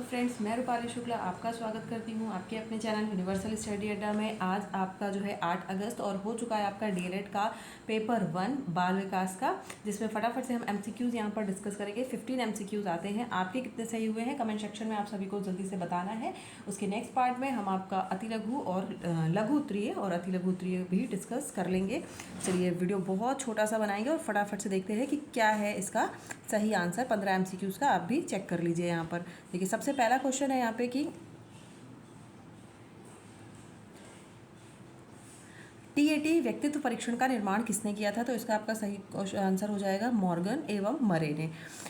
Friends, मैं रूपाली शुक्ला आपका स्वागत करती हूँ आपके अपने चैनल यूनिवर्सल स्टडी अड्डा में। आज आपका जो है 8 अगस्त और हो चुका है आपका डीएलएड का पेपर 1 बाल विकास का, जिसमें फटाफट से हम एमसीक्यूज़ यहाँ पर डिस्कस करेंगे। 15 एमसीक्यूज़ आते हैं। आपके कितने सही हुए हैं कमेंट सेक्शन में आप सभी को जल्दी से बताना है। उसके नेक्स्ट पार्ट में हम आपका अति लघु और लघु उत्तरीय और अति लघु उत्तरीय भी डिस्कस कर लेंगे। चलिए, वीडियो बहुत छोटा सा बनाएंगे और फटाफट से देखते हैं कि क्या है इसका सही आंसर। 15 एमसीक्यूज़ का आप भी चेक कर लीजिए। यहाँ पर देखिए, सबसे पहला क्वेश्चन है यहाँ पे कि टीएटी व्यक्तित्व परीक्षण का निर्माण किसने किया था। तो इसका आपका सही आंसर हो जाएगा मॉर्गन एवं मरे ने।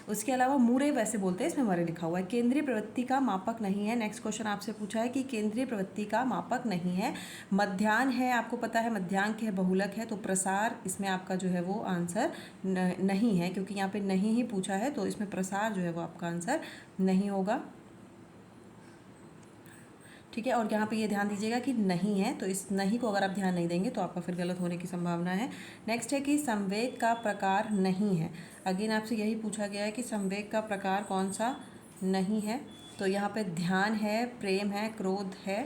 उसके अलावा मूरे वैसे बोलते हैं, इसमें मरे लिखा हुआ है। केंद्रीय प्रवृत्ति का मापक नहीं है। नेक्स्ट क्वेश्चन आपसे पूछा है कि केंद्रीय प्रवृत्ति का मापक नहीं है। मध्याह्न है, आपको पता है मध्यांक है, बहुलक है, तो प्रसार इसमें आपका जो है वो आंसर नहीं है, क्योंकि यहाँ पे नहीं ही पूछा है, तो इसमें प्रसार जो है वो आपका आंसर नहीं होगा। ठीक है, और यहाँ पे ये ध्यान दीजिएगा कि नहीं है, तो इस नहीं को अगर आप ध्यान नहीं देंगे तो आपका फिर गलत होने की संभावना है। नेक्स्ट है कि संवेग का प्रकार नहीं है। अगेन आपसे यही पूछा गया है कि संवेग का प्रकार कौन सा नहीं है। तो यहाँ पे ध्यान है, प्रेम है, क्रोध है,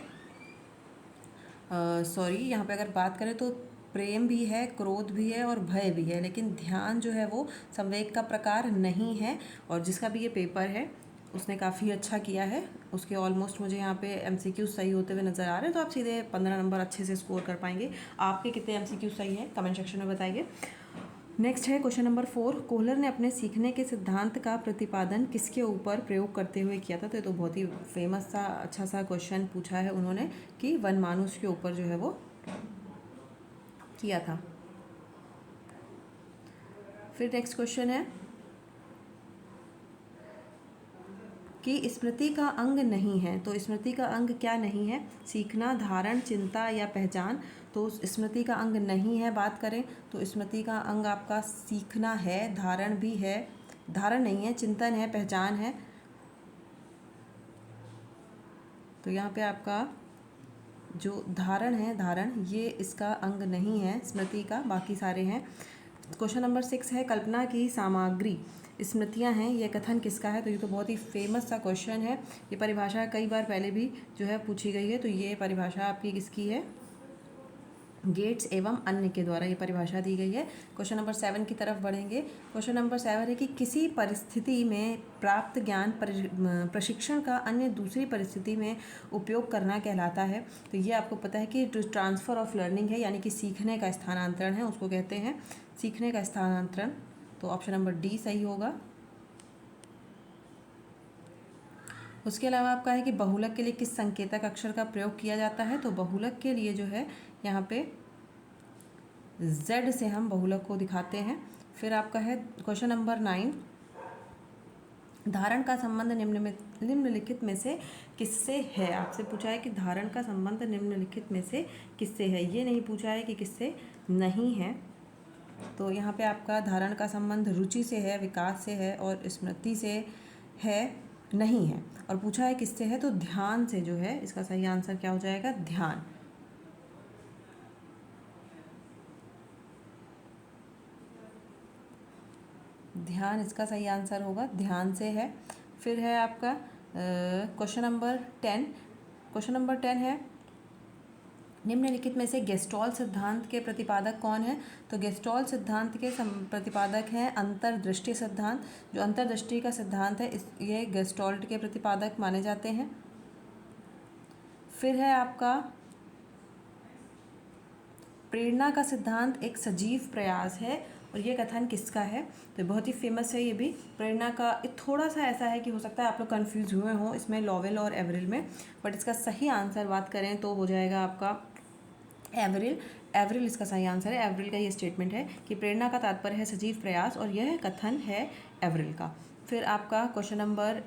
यहाँ पे अगर बात करें तो प्रेम भी है, क्रोध भी है और भय भी है, लेकिन ध्यान जो है वो संवेग का प्रकार नहीं है। और जिसका भी ये पेपर है उसने काफ़ी अच्छा किया है। उसके ऑलमोस्ट मुझे यहाँ पे एमसीक्यू सही होते हुए नज़र आ रहे हैं, तो आप सीधे 15 नंबर अच्छे से स्कोर कर पाएंगे। आपके कितने एमसीक्यू सही हैं कमेंट सेक्शन में बताइए। नेक्स्ट है क्वेश्चन नंबर 4। कोहलर ने अपने सीखने के सिद्धांत का प्रतिपादन किसके ऊपर प्रयोग करते हुए किया था। तो ये तो बहुत ही फेमस सा अच्छा सा क्वेश्चन पूछा है उन्होंने कि वनमानुष के ऊपर जो है वो किया था। फिर नेक्स्ट क्वेश्चन है कि स्मृति का अंग नहीं है। तो स्मृति का अंग क्या नहीं है? सीखना, धारण, चिंता या पहचान। तो स्मृति का अंग नहीं है बात करें तो स्मृति का अंग आपका सीखना है, धारण भी है, धारण नहीं है, चिंतन है, पहचान है। तो यहाँ पे आपका जो धारण है, धारण ये इसका अंग नहीं है स्मृति का, बाकी सारे हैं। क्वेश्चन नंबर 6 है कल्पना की सामग्री स्मृतियां हैं, यह कथन किसका है। तो ये तो बहुत ही फेमस सा क्वेश्चन है। ये परिभाषा कई बार पहले भी जो है पूछी गई है। तो ये परिभाषा आपकी किसकी है? गेट्स एवं अन्य के द्वारा ये परिभाषा दी गई है। क्वेश्चन नंबर 7 की तरफ बढ़ेंगे। क्वेश्चन नंबर 7 है कि किसी परिस्थिति में प्राप्त ज्ञान प्रशिक्षण का अन्य दूसरी परिस्थिति में उपयोग करना कहलाता है। तो ये आपको पता है कि जो ट्रांसफ़र ऑफ लर्निंग है, यानी कि सीखने का स्थानांतरण है, उसको कहते हैं सीखने का स्थानांतरण। तो ऑप्शन नंबर डी सही होगा। उसके अलावा आपका है कि बहुलक के लिए किस संकेतक अक्षर का प्रयोग किया जाता है। तो बहुलक के लिए जो है यहाँ पे Z से हम बहुलक को दिखाते हैं। फिर आपका है क्वेश्चन नंबर 9। धारण का संबंध निम्नलिखित में से किससे है। आपसे पूछा है कि धारण का संबंध निम्नलिखित में से किससे है, ये नहीं पूछा है कि किससे नहीं है। तो यहाँ पे आपका धारण का संबंध रुचि से है, विकास से है और स्मृति से है, नहीं है। और पूछा है किससे है, तो ध्यान से जो है इसका सही आंसर क्या हो जाएगा? ध्यान। ध्यान इसका सही आंसर होगा, ध्यान से है। फिर है आपका क्वेश्चन नंबर 10। क्वेश्चन नंबर 10 है निम्नलिखित में से गेस्टॉल सिद्धांत के प्रतिपादक कौन है। तो गेस्टॉल सिद्धांत के प्रतिपादक हैं अंतर्दृष्टि सिद्धांत। जो अंतर्दृष्टि का सिद्धांत है ये गेस्टॉल्ट के प्रतिपादक माने जाते हैं। फिर है आपका प्रेरणा का सिद्धांत एक सजीव प्रयास है और ये कथन किसका है। तो बहुत ही फेमस है ये भी। प्रेरणा का थोड़ा सा ऐसा है कि हो सकता है आप लोग कंफ्यूज हुए हों इसमें लॉवेल और एवरिल में, बट इसका सही आंसर बात करें तो हो जाएगा आपका एवरिल। एवरिल इसका सही आंसर है। एवरिल का ये स्टेटमेंट है कि प्रेरणा का तात्पर्य है सजीव प्रयास और यह कथन है एवरिल का। फिर आपका क्वेश्चन नंबर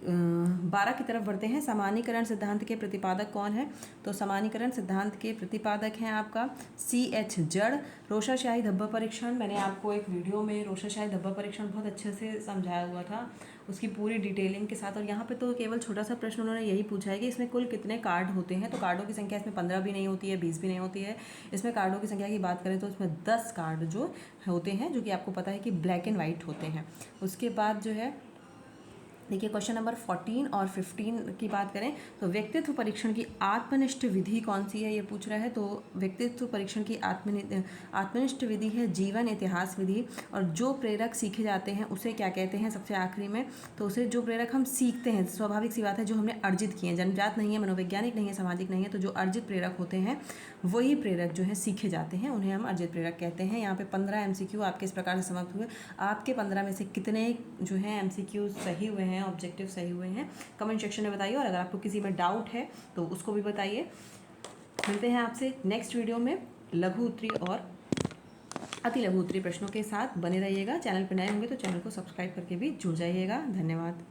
12 की तरफ बढ़ते हैं। सामान्यीकरण सिद्धांत के प्रतिपादक कौन है। तो सामान्यीकरण सिद्धांत के प्रतिपादक हैं आपका CH जड़। रोषाशाही धब्बा परीक्षण, मैंने आपको एक वीडियो में रोषाशाही धब्बा परीक्षण बहुत अच्छे से समझाया हुआ था, उसकी पूरी डिटेलिंग के साथ। और यहाँ पे तो केवल छोटा सा प्रश्न उन्होंने यही पूछा है कि इसमें कुल कितने कार्ड होते हैं। तो कार्डों की संख्या इसमें 15 भी नहीं होती है, 20 भी नहीं होती है। इसमें कार्डों की संख्या की बात करें तो इसमें 10 कार्ड जो होते हैं, जो कि आपको पता है कि ब्लैक एंड वाइट होते हैं। उसके बाद जो है देखिए क्वेश्चन नंबर 14 और 15 की बात करें तो व्यक्तित्व परीक्षण की आत्मनिष्ठ विधि कौन सी है ये पूछ रहा है। तो व्यक्तित्व परीक्षण की आत्मनिष्ठ विधि है जीवन इतिहास विधि। और जो प्रेरक सीखे जाते हैं उसे क्या कहते हैं सबसे आखिरी में, तो उसे जो प्रेरक हम सीखते हैं, स्वाभाविक सी बात है, जो हमने अर्जित किए हैं, जन्मजात नहीं है, मनोवैज्ञानिक नहीं है, सामाजिक नहीं है, तो जो अर्जित प्रेरक होते हैं वही प्रेरक जो है सीखे जाते हैं, उन्हें हम अर्जित प्रेरक कहते हैं। यहाँ पे 15 MCQ आपके इस प्रकार से समाप्त हुए। आपके 15 में से कितने जो हैं MCQ सही हुए हैं, ऑब्जेक्टिव सही हुए हैं, कमेंट सेक्शन में बताइए। और अगर आपको किसी में डाउट है तो उसको भी बताइए। मिलते हैं आपसे नेक्स्ट वीडियो में लघु उत्तरी और अति लघु उत्तरी प्रश्नों के साथ। बने रहिएगा। चैनल पर नए होंगे तो चैनल को सब्सक्राइब करके भी जुड़ जाइएगा। धन्यवाद।